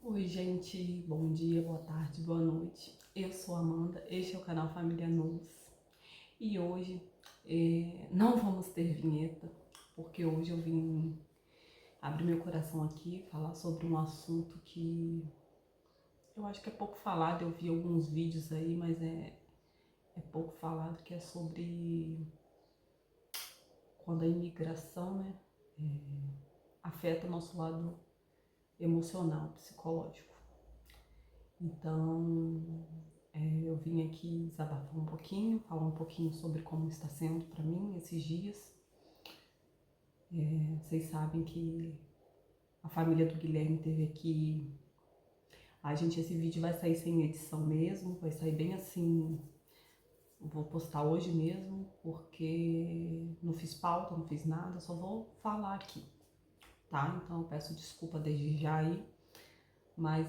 Oi, gente, bom dia, boa tarde, boa noite. Eu sou a Amanda, este é o canal Família Nous e hoje não vamos ter vinheta, porque hoje eu vim abrir meu coração aqui, falar sobre um assunto que eu acho que é pouco falado. Eu vi alguns vídeos aí, mas é pouco falado, que é sobre quando a imigração, né, afeta o nosso lado emocional, psicológico. Então, eu vim aqui desabafar um pouquinho, falar um pouquinho sobre como está sendo para mim esses dias. Vocês sabem que a família do Guilherme teve aqui. Esse vídeo vai sair sem edição mesmo, vai sair bem assim. Vou postar hoje mesmo, porque não fiz pauta, não fiz nada, só vou falar aqui, tá? Então eu peço desculpa desde já aí, mas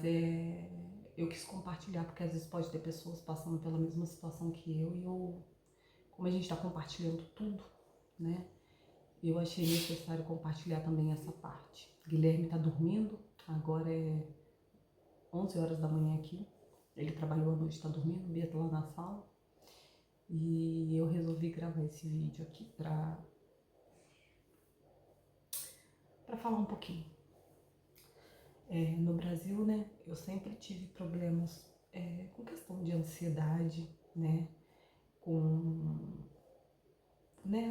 eu quis compartilhar, porque às vezes pode ter pessoas passando pela mesma situação que eu, e como a gente está compartilhando tudo, né? Eu achei necessário compartilhar também essa parte. Guilherme está dormindo, agora é 11 horas da manhã aqui. Ele trabalhou à noite, está dormindo, Bia está lá na sala. E eu resolvi gravar esse vídeo aqui para falar um pouquinho. No Brasil, né, eu sempre tive problemas com questão de ansiedade, né,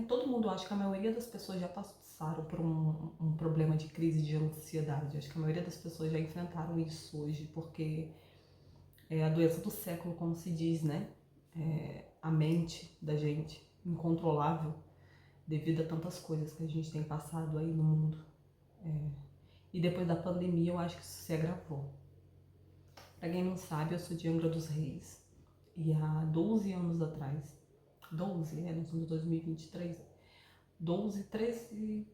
todo mundo, acho que a maioria das pessoas já passaram por um problema de crise de ansiedade. Acho que a maioria das pessoas já enfrentaram isso hoje, porque é a doença do século, como se diz, né? A mente da gente incontrolável devido a tantas coisas que a gente tem passado aí no mundo. E depois da pandemia eu acho que isso se agravou. Pra quem não sabe, eu sou de Angra dos Reis e há 12 anos atrás, 12, nós somos de 2023, 12, 13,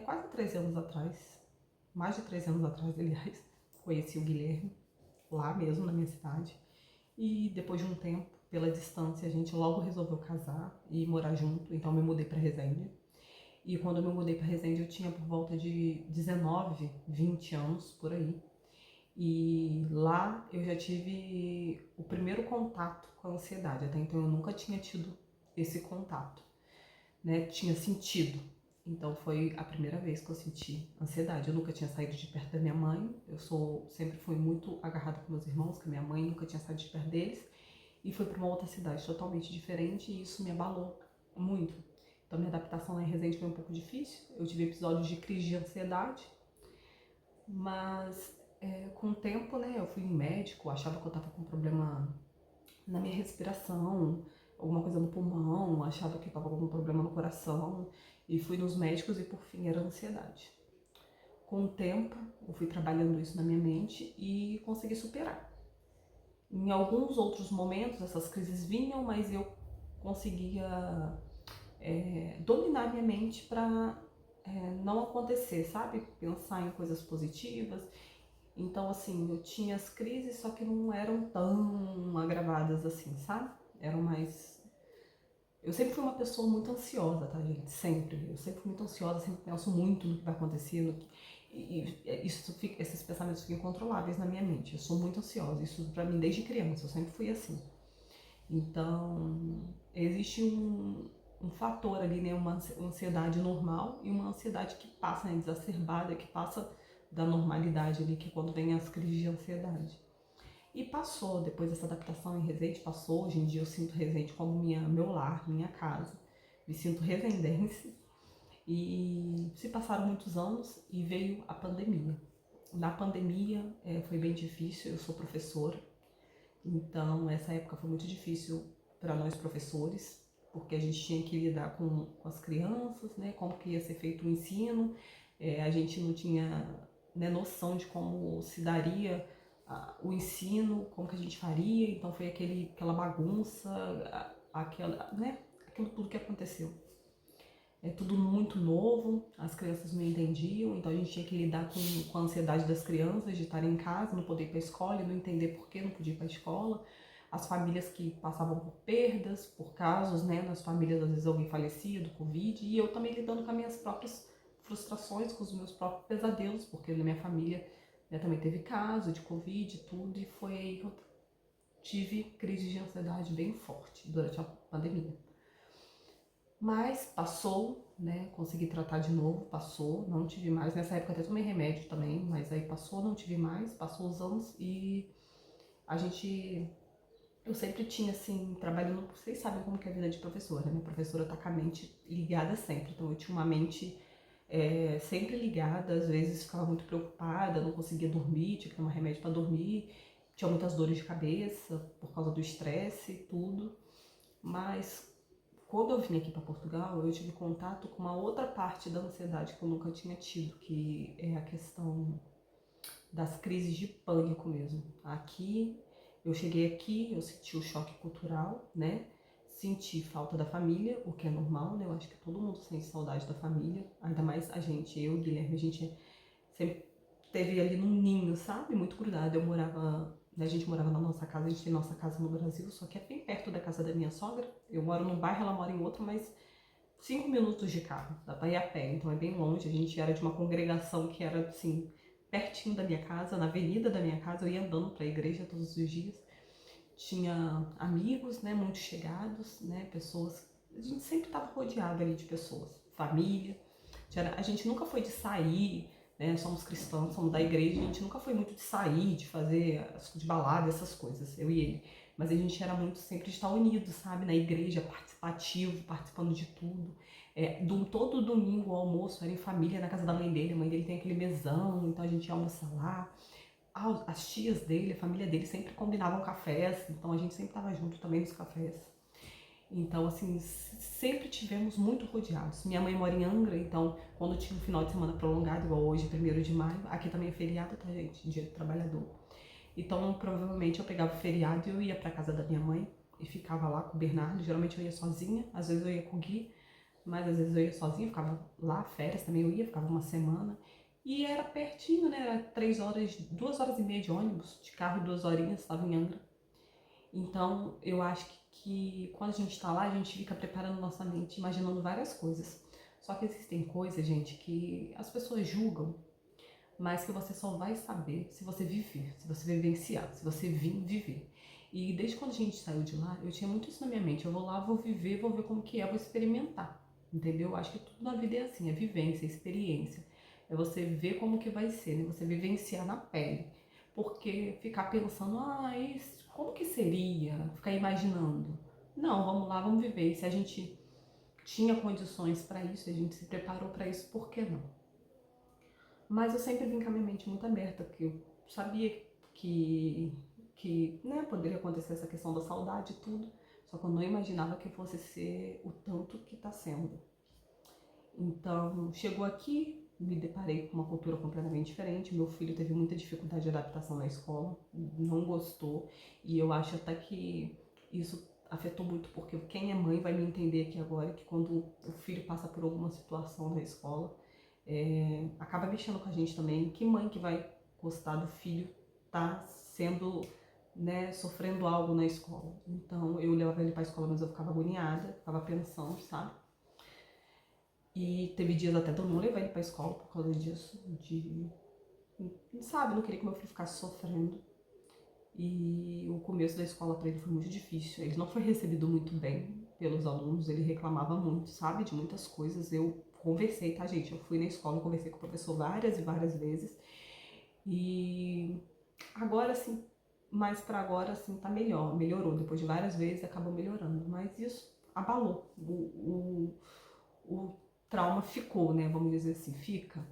quase 13 anos atrás, mais de 13 anos atrás, aliás, conheci o Guilherme, lá mesmo na minha cidade. E depois de um tempo, pela distância, a gente logo resolveu casar e morar junto, então eu me mudei para Resende. E quando eu me mudei para Resende, eu tinha por volta de 19, 20 anos, por aí. E lá eu já tive o primeiro contato com a ansiedade, até então eu nunca tinha tido esse contato, né? Tinha sentido. Então foi a primeira vez que eu senti ansiedade. Eu nunca tinha saído de perto da minha mãe. Sempre fui muito agarrada com meus irmãos, com a minha mãe, nunca tinha saído de perto deles. E fui para uma outra cidade totalmente diferente e isso me abalou muito. Então minha adaptação lá em Resende foi um pouco difícil. Eu tive episódios de crise de ansiedade, mas com o tempo, né, eu fui em médico, achava que eu estava com problema na minha respiração, alguma coisa no pulmão, achava que eu estava com algum problema no coração, e fui nos médicos e por fim era ansiedade. Com o tempo, eu fui trabalhando isso na minha mente e consegui superar. Em alguns outros momentos, essas crises vinham, mas eu conseguia dominar minha mente para não acontecer, sabe? Pensar em coisas positivas. Então, assim, eu tinha as crises, só que não eram tão agravadas assim, sabe? Eram mais. Eu sempre fui uma pessoa muito ansiosa, tá, gente? Sempre. Eu sempre fui muito ansiosa, sempre penso muito no que vai acontecer, esses pensamentos ficam incontroláveis na minha mente. Eu sou muito ansiosa, isso pra mim desde criança, eu sempre fui assim. Então, existe um fator ali, né? Uma ansiedade normal e uma ansiedade que passa, né? Exacerbada, que passa da normalidade ali, que é quando vem as crises de ansiedade. E passou, depois dessa adaptação em Resende, passou. Hoje em dia eu sinto Resende como meu lar, minha casa. Me sinto resendense. E se passaram muitos anos e veio a pandemia. Na pandemia foi bem difícil, eu sou professora, então essa época foi muito difícil para nós professores, porque a gente tinha que lidar com as crianças, né, como que ia ser feito o ensino, a gente não tinha, né, noção de como se daria o ensino, como que a gente faria, então foi aquela bagunça, aquilo tudo que aconteceu. É tudo muito novo, as crianças não entendiam, então a gente tinha que lidar com a ansiedade das crianças de estarem em casa, não poder ir para a escola e não entender por que não podia ir para a escola. As famílias que passavam por perdas, por casos, né? Nas famílias, às vezes, alguém falecia do Covid, e eu também lidando com as minhas próprias frustrações, com os meus próprios pesadelos, porque na minha família Também teve caso de Covid e tudo, e foi aí que eu tive crise de ansiedade bem forte durante a pandemia. Mas passou, né? Consegui tratar de novo, passou, não tive mais. Nessa época até tomei remédio também, mas aí passou, não tive mais, passou os anos e a gente. Eu sempre tinha, assim, trabalhando. Vocês sabem como que é a vida de professora, né? Professora tá com a mente ligada sempre. Então eu tinha uma mente sempre ligada, às vezes ficava muito preocupada, não conseguia dormir, tinha que tomar remédio para dormir, tinha muitas dores de cabeça por causa do estresse e tudo. Mas quando eu vim aqui para Portugal, eu tive contato com uma outra parte da ansiedade que eu nunca tinha tido, que é a questão das crises de pânico mesmo. Aqui, eu cheguei aqui, eu senti o choque cultural, né? Senti falta da família, o que é normal, né? Eu acho que todo mundo sente saudade da família, ainda mais a gente, eu e o Guilherme, a gente sempre teve ali num ninho, sabe? Muito grudado. Eu morava, né, a gente morava na nossa casa, a gente tem nossa casa no Brasil, só que é bem perto da casa da minha sogra. Eu moro num bairro, ela mora em outro, mas 5 minutos de carro, dá pra ir a pé, então é bem longe. A gente era de uma congregação que era assim, pertinho da minha casa, na avenida da minha casa, eu ia andando pra igreja todos os dias. Tinha amigos, né, muito chegados, né, pessoas. A gente sempre estava rodeado ali de pessoas, família. A gente nunca foi de sair, né? Somos cristãos, somos da igreja, a gente nunca foi muito de sair, de fazer, de balada, essas coisas, eu e ele. Mas a gente era muito sempre de estar unido, sabe? Na igreja, participativo, participando de tudo. Todo domingo o almoço era em família, na casa da mãe dele. A mãe dele tem aquele mesão, então a gente ia almoçar lá. As tias dele, a família dele sempre combinavam cafés, então a gente sempre estava junto também nos cafés. Então, assim, sempre tivemos muito rodeados. Minha mãe mora em Angra, então quando tinha um final de semana prolongado, igual hoje, 1º de maio, aqui também é feriado, tá, gente? Dia do trabalhador. Então, provavelmente eu pegava o feriado e eu ia pra casa da minha mãe e ficava lá com o Bernardo. Geralmente eu ia sozinha, às vezes eu ia com o Gui, mas às vezes eu ia sozinha, ficava lá, férias também eu ia, ficava uma semana. E era pertinho, né? Era 3 horas, 2 horas e meia de ônibus, de carro 2 horinhas, estava em Angra. Então, eu acho que quando a gente está lá, a gente fica preparando nossa mente, imaginando várias coisas. Só que existem coisas, gente, que as pessoas julgam, mas que você só vai saber se você viver, se você vivenciar, se você vir viver. E desde quando a gente saiu de lá, eu tinha muito isso na minha mente. Eu vou lá, vou viver, vou ver como que é, vou experimentar. Entendeu? Eu acho que tudo na vida é assim, é vivência, é experiência. É você ver como que vai ser, né? Você vivenciar na pele. Porque ficar pensando, como que seria? Ficar imaginando. Não, vamos lá, vamos viver. E se a gente tinha condições para isso, a gente se preparou para isso, por que não? Mas eu sempre vim com a minha mente muito aberta, porque eu sabia que né, poderia acontecer essa questão da saudade e tudo, só que eu não imaginava que fosse ser o tanto que está sendo. Então, chegou aqui, me deparei com uma cultura completamente diferente. Meu filho teve muita dificuldade de adaptação na escola, não gostou, e eu acho até que isso afetou muito, porque quem é mãe vai me entender aqui agora, que quando o filho passa por alguma situação na escola, acaba mexendo com a gente também. Que mãe que vai gostar do filho tá sendo, né, sofrendo algo na escola? Então eu levava ele pra escola, mas eu ficava agoniada, ficava pensando, sabe? E teve dias até de eu não levar ele pra escola por causa disso, sabe, não queria que meu filho ficasse sofrendo. E o começo da escola para ele foi muito difícil. Ele não foi recebido muito bem pelos alunos, ele reclamava muito, sabe, de muitas coisas. Eu conversei, tá, gente? Eu fui na escola e conversei com o professor várias e várias vezes. E agora, assim, mais pra agora, assim, tá melhor. Melhorou. Depois de várias vezes, acabou melhorando. Mas isso abalou. O trauma ficou, né? Vamos dizer assim, fica.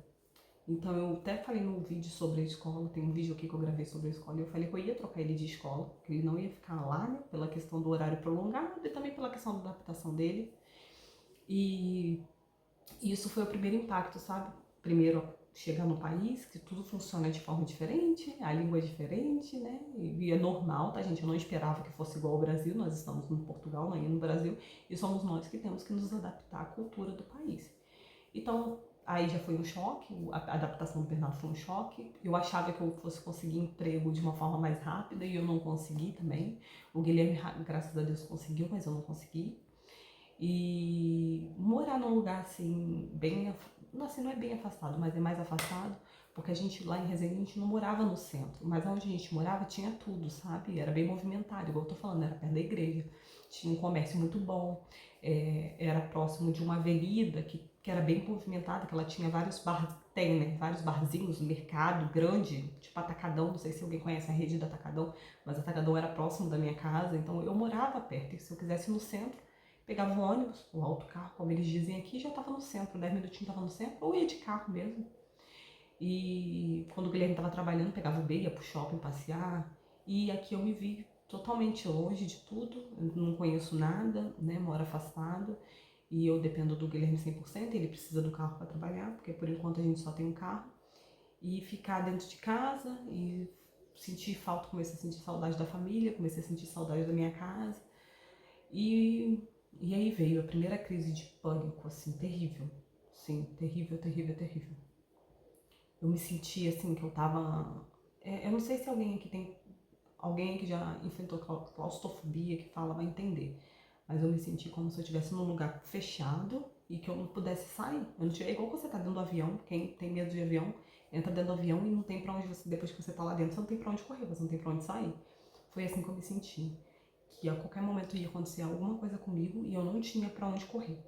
Então eu até falei no vídeo sobre a escola, tem um vídeo aqui que eu gravei sobre a escola, e eu falei que eu ia trocar ele de escola, que ele não ia ficar lá, né, pela questão do horário prolongado e também pela questão da adaptação dele. E isso foi o primeiro impacto, sabe? Primeiro, chegar no país, que tudo funciona de forma diferente, a língua é diferente, né? E é normal, tá, gente? Eu não esperava que fosse igual ao Brasil, nós estamos no Portugal, não é no Brasil, e somos nós que temos que nos adaptar à cultura do país. Então, aí já foi um choque, a adaptação do Bernardo foi um choque. Eu achava que eu fosse conseguir emprego de uma forma mais rápida e eu não consegui também. O Guilherme, graças a Deus, conseguiu, mas eu não consegui. E morar num lugar assim, bem, assim, não é bem afastado, mas é mais afastado, porque a gente lá em Resende, a gente não morava no centro, mas onde a gente morava tinha tudo, sabe? Era bem movimentado, igual eu tô falando, era perto da igreja, tinha um comércio muito bom, era próximo de uma avenida que era bem movimentada, que ela tinha vários tem, né? Vários barzinhos, um mercado grande, tipo Atacadão, não sei se alguém conhece a rede do Atacadão, mas Atacadão era próximo da minha casa, então eu morava perto, e se eu quisesse ir no centro, pegava um ônibus, ou autocarro, como eles dizem aqui, já estava no centro, 10 minutinhos estava no centro, ou ia de carro mesmo. E quando o Guilherme estava trabalhando, pegava o B, ia pro shopping passear. E aqui eu me vi totalmente longe de tudo, eu não conheço nada, né? Moro afastado. E eu dependo do Guilherme 100%, ele precisa do carro para trabalhar, porque por enquanto a gente só tem um carro. E ficar dentro de casa e sentir falta, comecei a sentir saudade da família, comecei a sentir saudade da minha casa. E aí veio a primeira crise de pânico, assim, terrível. Sim, terrível, terrível, terrível. Eu me senti assim que eu tava. Eu não sei se alguém aqui tem. Alguém que já enfrentou claustrofobia que fala vai entender. Mas eu me senti como se eu estivesse num lugar fechado e que eu não pudesse sair. Eu não tinha, é igual você tá dentro do avião, quem tem medo de avião, entra dentro do avião e não tem pra onde você, depois que você tá lá dentro, você não tem pra onde correr, você não tem pra onde sair. Foi assim que eu me senti. Que a qualquer momento ia acontecer alguma coisa comigo e eu não tinha pra onde correr.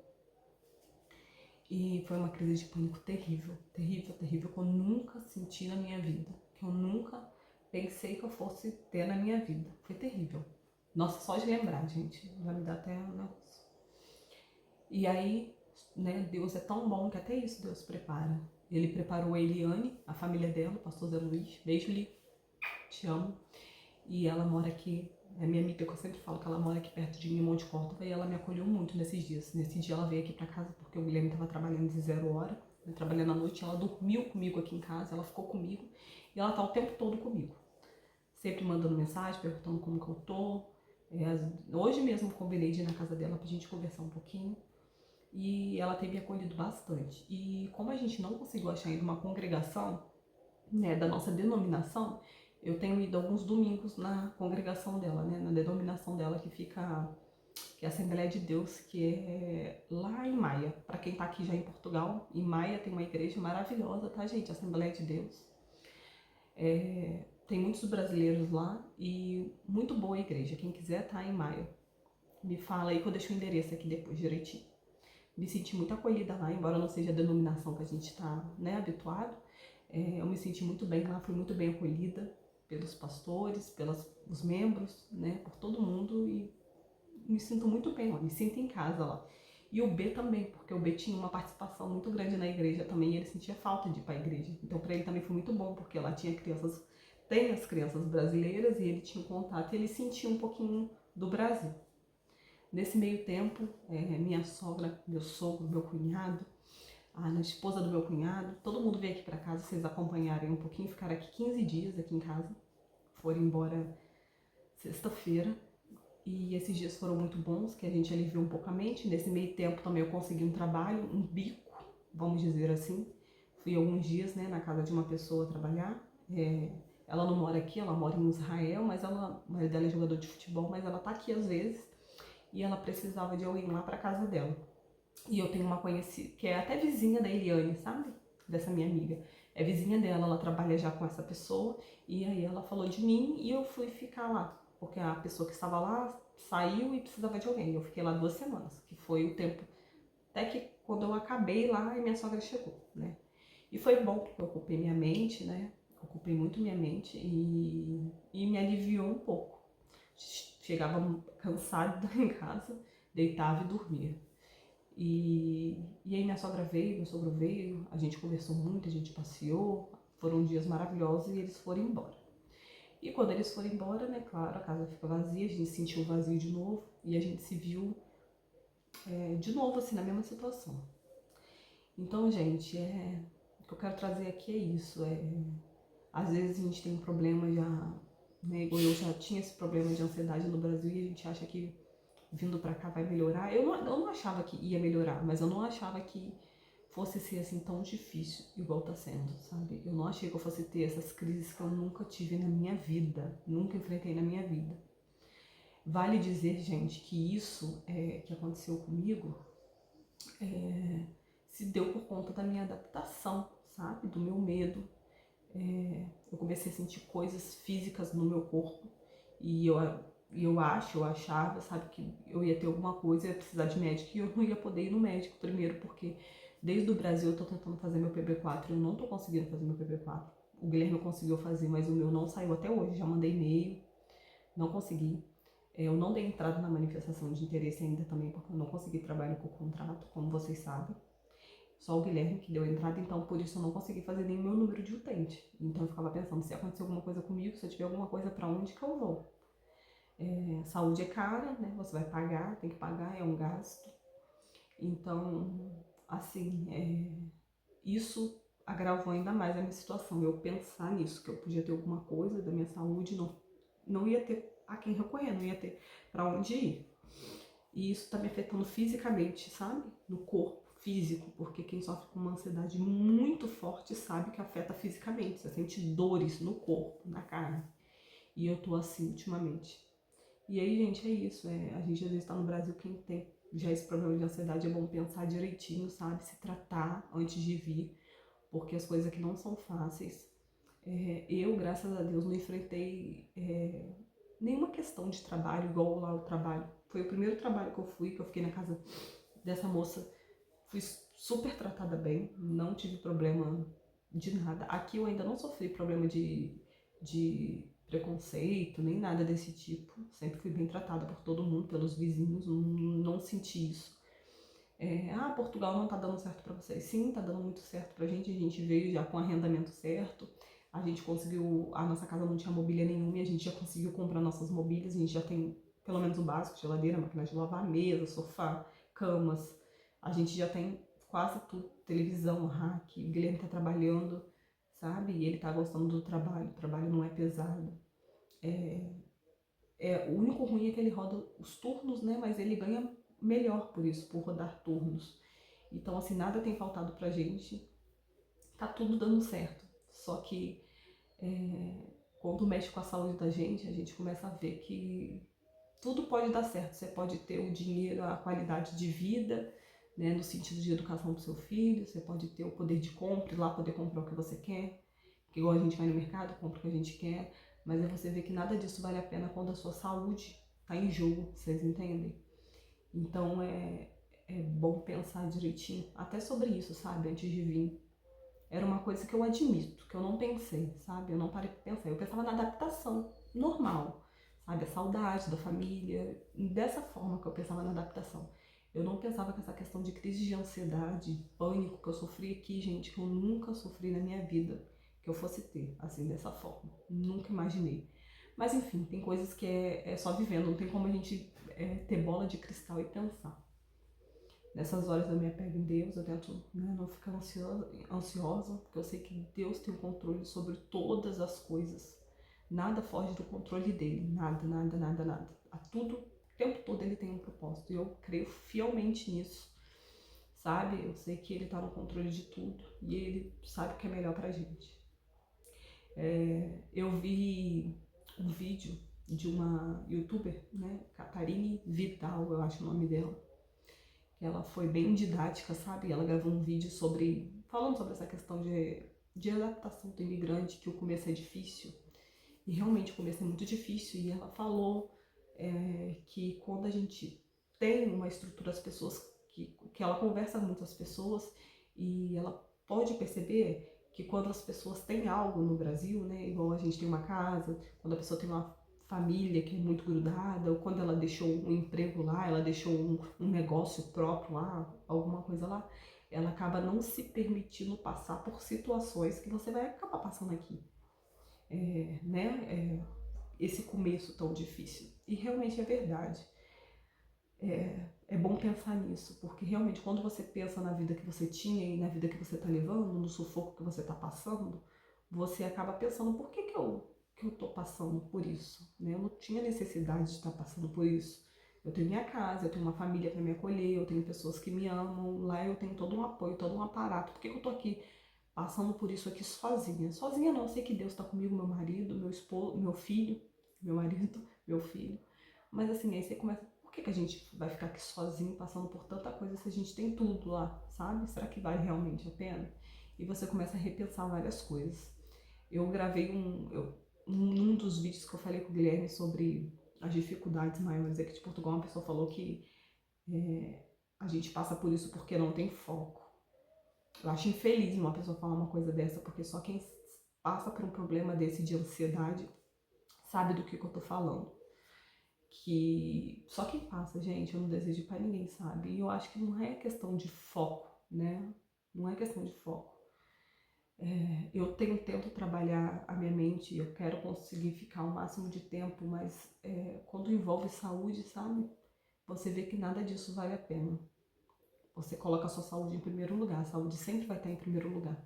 E foi uma crise de pânico terrível, terrível, terrível, que eu nunca senti na minha vida, que eu nunca pensei que eu fosse ter na minha vida. Foi terrível. Nossa, só de lembrar, gente, já me dá até um negócio. E aí, né, Deus é tão bom que até isso Deus prepara. Ele preparou a Eliane, a família dela, o pastor Zé Luiz. Beijo, Li, te amo. E ela mora aqui, é minha amiga, que eu sempre falo que ela mora aqui perto de mim, em Monte Córdoba, e ela me acolheu muito nesses dias. Nesse dia ela veio aqui pra casa porque o Guilherme estava trabalhando de 0 hora, né, trabalhando à noite, ela dormiu comigo aqui em casa, ela ficou comigo, e ela tá o tempo todo comigo. Sempre mandando mensagem, perguntando como que eu tô. Hoje mesmo combinei de ir na casa dela pra gente conversar um pouquinho. E ela tem me acolhido bastante. E como a gente não conseguiu achar ainda uma congregação, né, da nossa denominação, eu tenho ido alguns domingos na congregação dela, né, na denominação dela que é a Assembleia de Deus, que é lá em Maia. Para quem tá aqui já em Portugal, em Maia tem uma igreja maravilhosa, tá, gente? Assembleia de Deus. Tem muitos brasileiros lá e muito boa a igreja. Quem quiser tá em Maia, me fala aí que eu deixo o endereço aqui depois direitinho. Me senti muito acolhida lá, embora não seja a denominação que a gente está, né, habituado. Eu me senti muito bem lá, fui muito bem acolhida pelos pastores, pelos os membros, né, por todo mundo, e me sinto muito bem lá, me sinto em casa lá. E o B também, porque o B tinha uma participação muito grande na igreja também, e ele sentia falta de ir para a igreja. Então para ele também foi muito bom, porque lá tinha crianças, tem as crianças brasileiras, e ele tinha um contato, e ele sentia um pouquinho do Brasil. Nesse meio tempo, minha sogra, meu sogro, meu cunhado, a esposa do meu cunhado, todo mundo veio aqui para casa, vocês acompanharem um pouquinho, ficaram aqui 15 dias aqui em casa, foram embora sexta-feira, e esses dias foram muito bons, que a gente aliviou um pouco a mente. Nesse meio tempo também eu consegui um trabalho, um bico, vamos dizer assim. Fui alguns dias, né, na casa de uma pessoa trabalhar. Ela não mora aqui, ela mora em Israel, mas o marido dela é jogador de futebol, mas ela tá aqui às vezes. E ela precisava de alguém lá para casa dela. E eu tenho uma conhecida, que é até vizinha da Eliane, sabe? Dessa minha amiga. É vizinha dela, ela trabalha já com essa pessoa. E aí ela falou de mim e eu fui ficar lá. Porque a pessoa que estava lá saiu e precisava de alguém. Eu fiquei lá 2 semanas, que foi o tempo até que quando eu acabei lá e minha sogra chegou, né? E foi bom, porque eu ocupei minha mente, né? Ocupei muito minha mente e me aliviou um pouco. Chegava cansada em casa, deitava e dormia. E aí minha sogra veio, meu sogro veio, a gente conversou muito, a gente passeou, foram dias maravilhosos e eles foram embora. E quando eles foram embora, né, claro, a casa fica vazia, a gente sentiu o vazio de novo e a gente se viu de novo, assim, na mesma situação. Então, gente, o que eu quero trazer aqui é isso, às vezes a gente tem um problema já, né, igual eu já tinha esse problema de ansiedade no Brasil e a gente acha que vindo pra cá vai melhorar. Eu não achava que ia melhorar, mas eu não achava que fosse ser assim tão difícil igual tá sendo, sabe? Eu não achei que eu fosse ter essas crises que eu nunca tive na minha vida, nunca enfrentei na minha vida. Vale dizer, gente, que isso que aconteceu comigo se deu por conta da minha adaptação, sabe? Do meu medo. Eu comecei a sentir coisas físicas no meu corpo e eu achava, sabe, que eu ia ter alguma coisa, ia precisar de médico e eu não ia poder ir no médico primeiro, porque desde o Brasil eu tô tentando fazer meu PB4 e eu não tô conseguindo fazer meu PB4. O Guilherme conseguiu fazer, mas o meu não saiu até hoje, já mandei e-mail, não consegui. Eu não dei entrada na manifestação de interesse ainda também, porque eu não consegui trabalhar com o contrato, como vocês sabem. Só o Guilherme que deu entrada, então por isso eu não consegui fazer nem o meu número de utente. Então eu ficava pensando, se acontecer alguma coisa comigo, se eu tiver alguma coisa, pra onde que eu vou? Saúde é cara, né? Você vai pagar, tem que pagar, é um gasto. Então, assim, isso agravou ainda mais a minha situação. Eu pensar nisso, que eu podia ter alguma coisa da minha saúde, não ia ter a quem recorrer, não ia ter pra onde ir. E isso tá me afetando fisicamente, sabe? No corpo físico, porque quem sofre com uma ansiedade muito forte sabe que afeta fisicamente. Você sente dores no corpo, na carne. E eu tô assim ultimamente. E aí, gente, é isso. A gente às vezes tá no Brasil, quem tem já esse problema de ansiedade é bom pensar direitinho, sabe? Se tratar antes de vir, porque as coisas aqui não são fáceis. Eu, graças a Deus, não enfrentei nenhuma questão de trabalho igual lá o trabalho. Foi o primeiro trabalho que eu fui, que eu fiquei na casa dessa moça. Fui super tratada bem, não tive problema de nada. Aqui eu ainda não sofri problema de preconceito, nem nada desse tipo. Sempre fui bem tratada por todo mundo, pelos vizinhos, não senti isso. Portugal não tá dando certo pra vocês. Sim, tá dando muito certo pra gente. A gente veio já com arrendamento certo. A gente conseguiu, a nossa casa não tinha mobília nenhuma e a gente já conseguiu comprar nossas mobílias. A gente já tem pelo menos o básico, geladeira, máquina de lavar, mesa, sofá, camas. A gente já tem quase tudo, televisão, rack. O Guilherme tá trabalhando, sabe? E ele tá gostando do trabalho. O trabalho não é pesado. O único ruim é que ele roda os turnos, né? Mas ele ganha melhor por isso, por rodar turnos. Então, assim, nada tem faltado pra gente. Tá tudo dando certo. Só que quando mexe com a saúde da gente, a gente começa a ver que tudo pode dar certo. Você pode ter o dinheiro, a qualidade de vida, né, no sentido de educação do seu filho. Você pode ter o poder de compra, ir lá poder comprar o que você quer. Porque igual a gente vai no mercado, compra o que a gente quer. Mas aí você vê que nada disso vale a pena quando a sua saúde tá em jogo, vocês entendem? Então é bom pensar direitinho, até sobre isso, sabe, antes de vir. Era uma coisa que eu admito, que eu não pensei, sabe? Eu não parei pra pensar. Eu pensava na adaptação normal, sabe? A saudade da família, dessa forma que eu pensava na adaptação. Eu não pensava que essa questão de crise de ansiedade, pânico que eu sofri aqui, gente, que eu nunca sofri na minha vida, que eu fosse ter, assim, dessa forma. Nunca imaginei. Mas enfim, tem coisas que é só vivendo, não tem como a gente ter bola de cristal e pensar. Nessas horas eu me apego em Deus, eu tento, né, não ficar ansiosa, porque eu sei que Deus tem o controle sobre todas as coisas. Nada foge do controle dele, nada, nada, nada, nada. A tudo, o tempo todo ele tem um propósito, e eu creio fielmente nisso, sabe? Eu sei que ele tá no controle de tudo, e ele sabe o que é melhor pra gente. Eu vi um vídeo de uma youtuber, né, Catarine Vidal, eu acho o nome dela. Ela foi bem didática, sabe? Ela gravou um vídeo falando sobre essa questão de adaptação do imigrante, que o começo é difícil. E realmente o começo é muito difícil. E ela falou que quando a gente tem uma estrutura, as pessoas, que ela conversa com muitas pessoas e ela pode perceber que quando as pessoas têm algo no Brasil, né, igual a gente tem uma casa, quando a pessoa tem uma família que é muito grudada, ou quando ela deixou um emprego lá, ela deixou um negócio próprio lá, alguma coisa lá, ela acaba não se permitindo passar por situações que você vai acabar passando aqui, né? Esse começo tão difícil. E realmente é verdade. É bom pensar nisso, porque realmente quando você pensa na vida que você tinha e na vida que você está levando, no sufoco que você está passando, você acaba pensando, por que eu tô passando por isso? Né? Eu não tinha necessidade de estar passando por isso. Eu tenho minha casa, eu tenho uma família para me acolher, eu tenho pessoas que me amam, lá eu tenho todo um apoio, todo um aparato. Por que eu tô aqui passando por isso aqui sozinha? Sozinha não, eu sei que Deus está comigo, meu marido, meu esposo, meu filho, meu marido, meu filho. Mas assim, aí você começa, por que a gente vai ficar aqui sozinho passando por tanta coisa se a gente tem tudo lá, sabe? Será que vale realmente a pena? E você começa a repensar várias coisas. Eu gravei um dos vídeos que eu falei com o Guilherme sobre as dificuldades maiores aqui de Portugal, uma pessoa falou que a gente passa por isso porque não tem foco. Eu acho infeliz uma pessoa falar uma coisa dessa, porque só quem passa por um problema desse de ansiedade sabe do que eu tô falando. Que só quem passa, gente, eu não desejo pra ninguém, sabe? E eu acho que não é questão de foco, né? Não é questão de foco. Eu tento trabalhar a minha mente, eu quero conseguir ficar o máximo de tempo, mas quando envolve saúde, sabe? Você vê que nada disso vale a pena. Você coloca a sua saúde em primeiro lugar, a saúde sempre vai estar em primeiro lugar.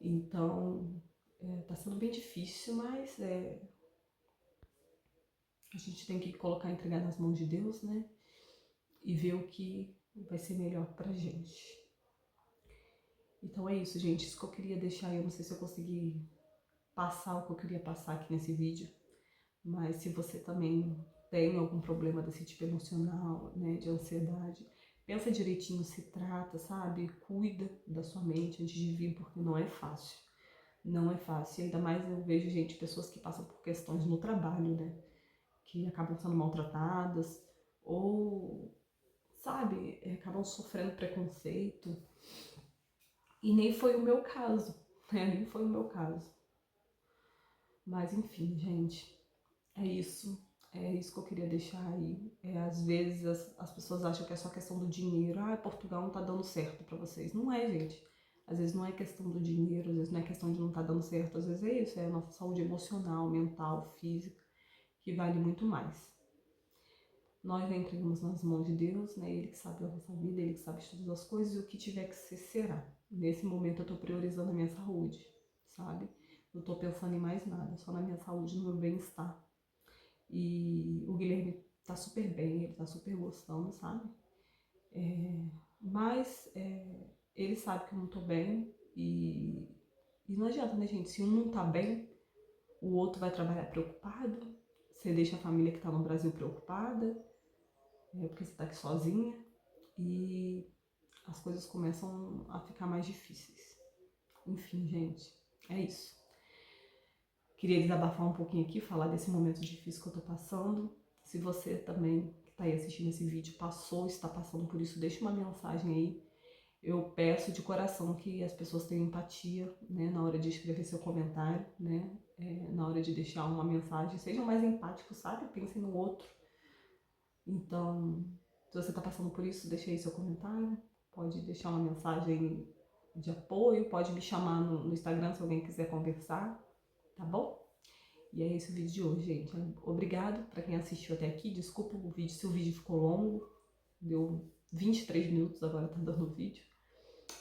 Então, tá sendo bem difícil, mas a gente tem que colocar, entregar nas mãos de Deus, né? E ver o que vai ser melhor pra gente. Então é isso, gente. Isso que eu queria deixar. Eu não sei se eu consegui passar o que eu queria passar aqui nesse vídeo. Mas se você também tem algum problema desse tipo emocional, né, de ansiedade, pensa direitinho, se trata, sabe? Cuida da sua mente antes de vir, porque não é fácil. Não é fácil. E ainda mais eu vejo, gente, pessoas que passam por questões no trabalho, né? Que acabam sendo maltratadas ou, sabe, acabam sofrendo preconceito. E nem foi o meu caso, né? Nem foi o meu caso. Mas enfim, gente, é isso. É isso que eu queria deixar aí. Às vezes as pessoas acham que é só questão do dinheiro. Ah, Portugal não tá dando certo pra vocês. Não é, gente. Às vezes não é questão do dinheiro, às vezes não é questão de não tá dando certo. Às vezes é isso, é a nossa saúde emocional, mental, física, que vale muito mais. Nós já entregamos nas mãos de Deus, né? Ele que sabe a nossa vida, Ele que sabe de todas as coisas, e o que tiver que ser, será. Nesse momento eu tô priorizando a minha saúde, sabe? Não tô pensando em mais nada, só na minha saúde, no meu bem-estar. E o Guilherme tá super bem, ele tá super gostando, sabe? Mas ele sabe que eu não tô bem e não adianta, né, gente? Se um não tá bem, o outro vai trabalhar preocupado, você deixa a família que tá no Brasil preocupada, porque você tá aqui sozinha e as coisas começam a ficar mais difíceis. Enfim, gente, é isso. Queria desabafar um pouquinho aqui, falar desse momento difícil que eu tô passando. Se você também que tá aí assistindo esse vídeo passou, está passando por isso, deixa uma mensagem aí. Eu peço de coração que as pessoas tenham empatia, né, na hora de escrever seu comentário, né, na hora de deixar uma mensagem. Sejam mais empáticos, sabe? Pensem no outro. Então, se você tá passando por isso, deixa aí seu comentário. Pode deixar uma mensagem de apoio, pode me chamar no Instagram se alguém quiser conversar, tá bom? E é esse o vídeo de hoje, gente. Obrigado para quem assistiu até aqui. Desculpa o vídeo se o vídeo ficou longo. Deu 23 minutos, agora tá dando o vídeo.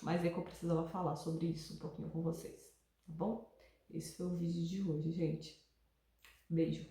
Mas é que eu precisava falar sobre isso um pouquinho com vocês, tá bom? Esse foi o vídeo de hoje, gente. Beijo.